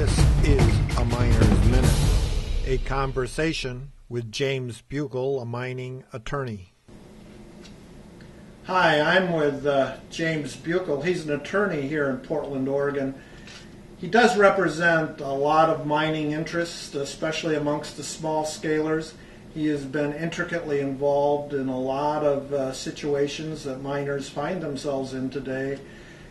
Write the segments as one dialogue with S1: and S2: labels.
S1: This is a Miner's Minute, a conversation with James Buchal, a mining attorney. Hi, I'm with James Buchal. He's an attorney here in Portland, Oregon. He does represent a lot of mining interests, especially amongst the small scalers. He has been intricately involved in a lot of situations that miners find themselves in today.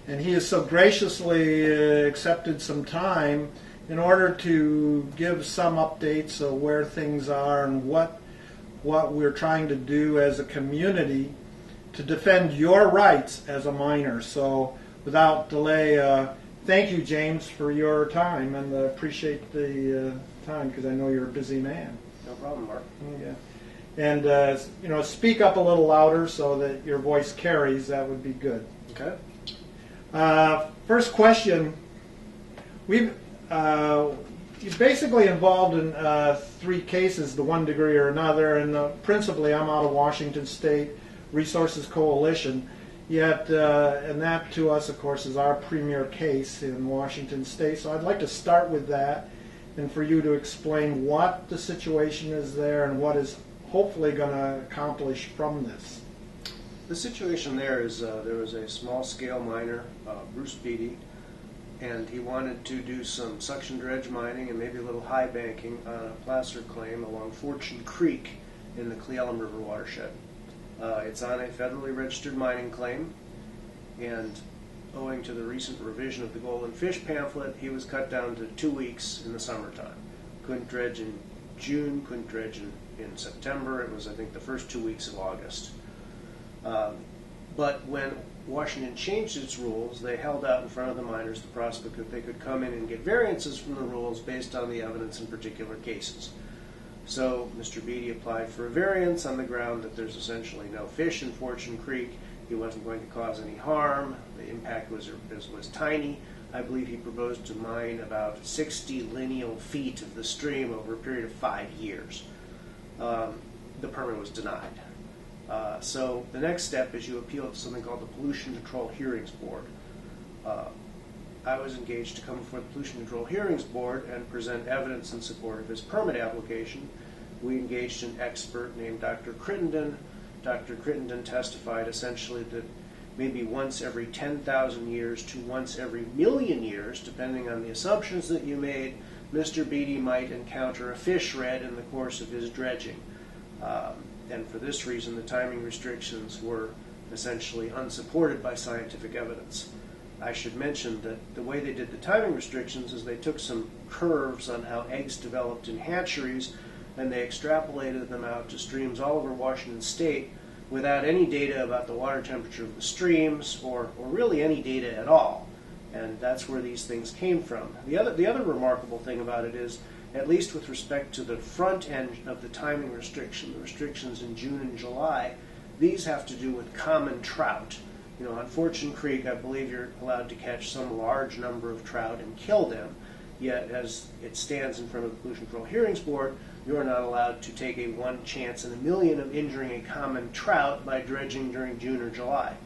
S1: And he has so graciously accepted some time in order to give some updates of where things are and what we're trying to do as a community to defend your rights as a miner. So without delay, thank you, James, for your time, and appreciate the time because I know you're a busy man.
S2: No problem, Mark.
S1: Yeah. And speak up a little louder so that your voice carries. That would be good.
S2: Okay.
S1: First question. You're basically involved in three cases to one degree or another, and principally I'm out of Washington State Resources Coalition. Yet, and that to us, of course, is our premier case in Washington State. So I'd like to start with that, and for you to explain what the situation is there and what is hopefully going to accomplish from this.
S2: The situation there is there was a small-scale miner, Bruce Beatty, and he wanted to do some suction dredge mining and maybe a little high banking on a placer claim along Fortune Creek in the Cle Elum River watershed. It's on a federally registered mining claim, and owing to the recent revision of the Golden Fish pamphlet, he was cut down to 2 weeks in the summertime. Couldn't dredge in June, couldn't dredge in September. It was, I think, the first 2 weeks of August. But when Washington changed its rules, they held out in front of the miners the prospect that they could come in and get variances from the rules based on the evidence in particular cases. So Mr. Beatty applied for a variance on the ground that there's essentially no fish in Fortune Creek. He wasn't going to cause any harm. The impact was tiny. I believe he proposed to mine about 60 lineal feet of the stream over a period of 5 years. The permit was denied. So the next step is you appeal to something called the Pollution Control Hearings Board. I was engaged to come before the Pollution Control Hearings Board and present evidence in support of his permit application. We engaged an expert named Dr. Crittenden. Dr. Crittenden testified essentially that maybe once every 10,000 years to once every million years, depending on the assumptions that you made, Mr. Beatty might encounter a fish red in the course of his dredging. And for this reason, the timing restrictions were essentially unsupported by scientific evidence. I should mention that the way they did the timing restrictions is they took some curves on how eggs developed in hatcheries, and they extrapolated them out to streams all over Washington State without any data about the water temperature of the streams or really any data at all. And that's where these things came from. The other remarkable thing about it is, at least with respect to the front end of the timing restriction, the restrictions in June and July, these have to do with common trout. You know, on Fortune Creek, I believe you're allowed to catch some large number of trout and kill them. Yet, as it stands in front of the Pollution Control Hearings Board, you're not allowed to take a 1 chance in a million of injuring a common trout by dredging during June or July.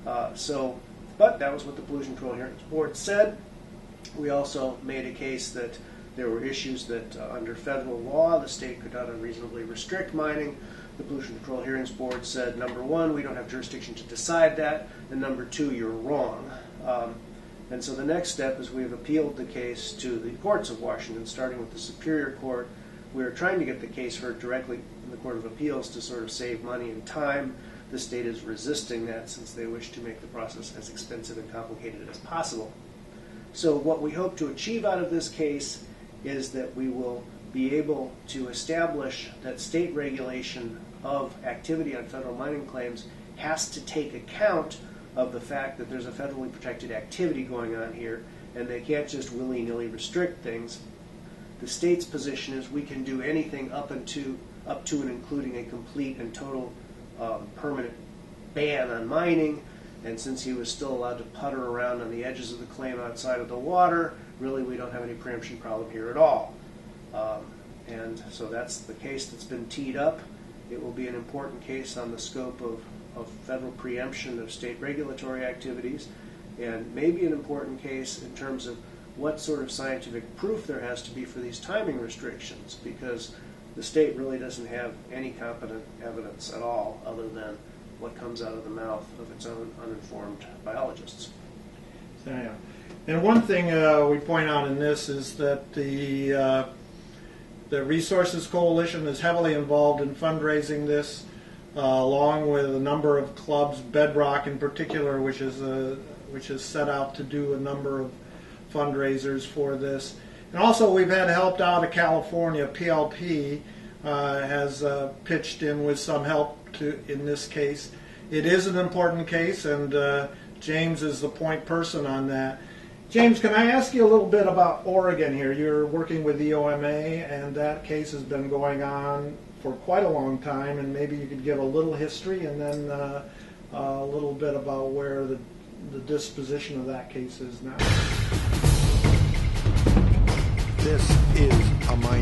S2: But that was what the Pollution Control Hearings Board said. We also made a case that there were issues that under federal law the state could not unreasonably restrict mining. The Pollution Control Hearings Board said, number one, we don't have jurisdiction to decide that, and number two, you're wrong. And so the next step is we've appealed the case to the courts of Washington, starting with the Superior Court. We're trying to get the case heard directly in the Court of Appeals to sort of save money and time. The state is resisting that since they wish to make the process as expensive and complicated as possible. So what we hope to achieve out of this case is that we will be able to establish that state regulation of activity on federal mining claims has to take account of the fact that there's a federally protected activity going on here, and they can't just willy-nilly restrict things. The state's position is we can do anything up to and including a complete and total permanent ban on mining, and since he was still allowed to putter around on the edges of the claim outside of the water, really we don't have any preemption problem here at all. And so that's the case that's been teed up. It will be an important case on the scope of federal preemption of state regulatory activities, and maybe an important case in terms of what sort of scientific proof there has to be for these timing restrictions, because the state really doesn't have any competent evidence at all other than what comes out of the mouth of its own uninformed biologists.
S1: Yeah. And one thing we point out in this is that the Resources Coalition is heavily involved in fundraising this, along with a number of clubs, Bedrock in particular, which is set out to do a number of fundraisers for this. And also we've had help out of California. PLP has pitched in with some help in this case. It is an important case, and James is the point person on that. James, can I ask you a little bit about Oregon here? You're working with the OMA, and that case has been going on for quite a long time, and maybe you could give a little history and then a little bit about where the disposition of that case is now.
S3: This is a mining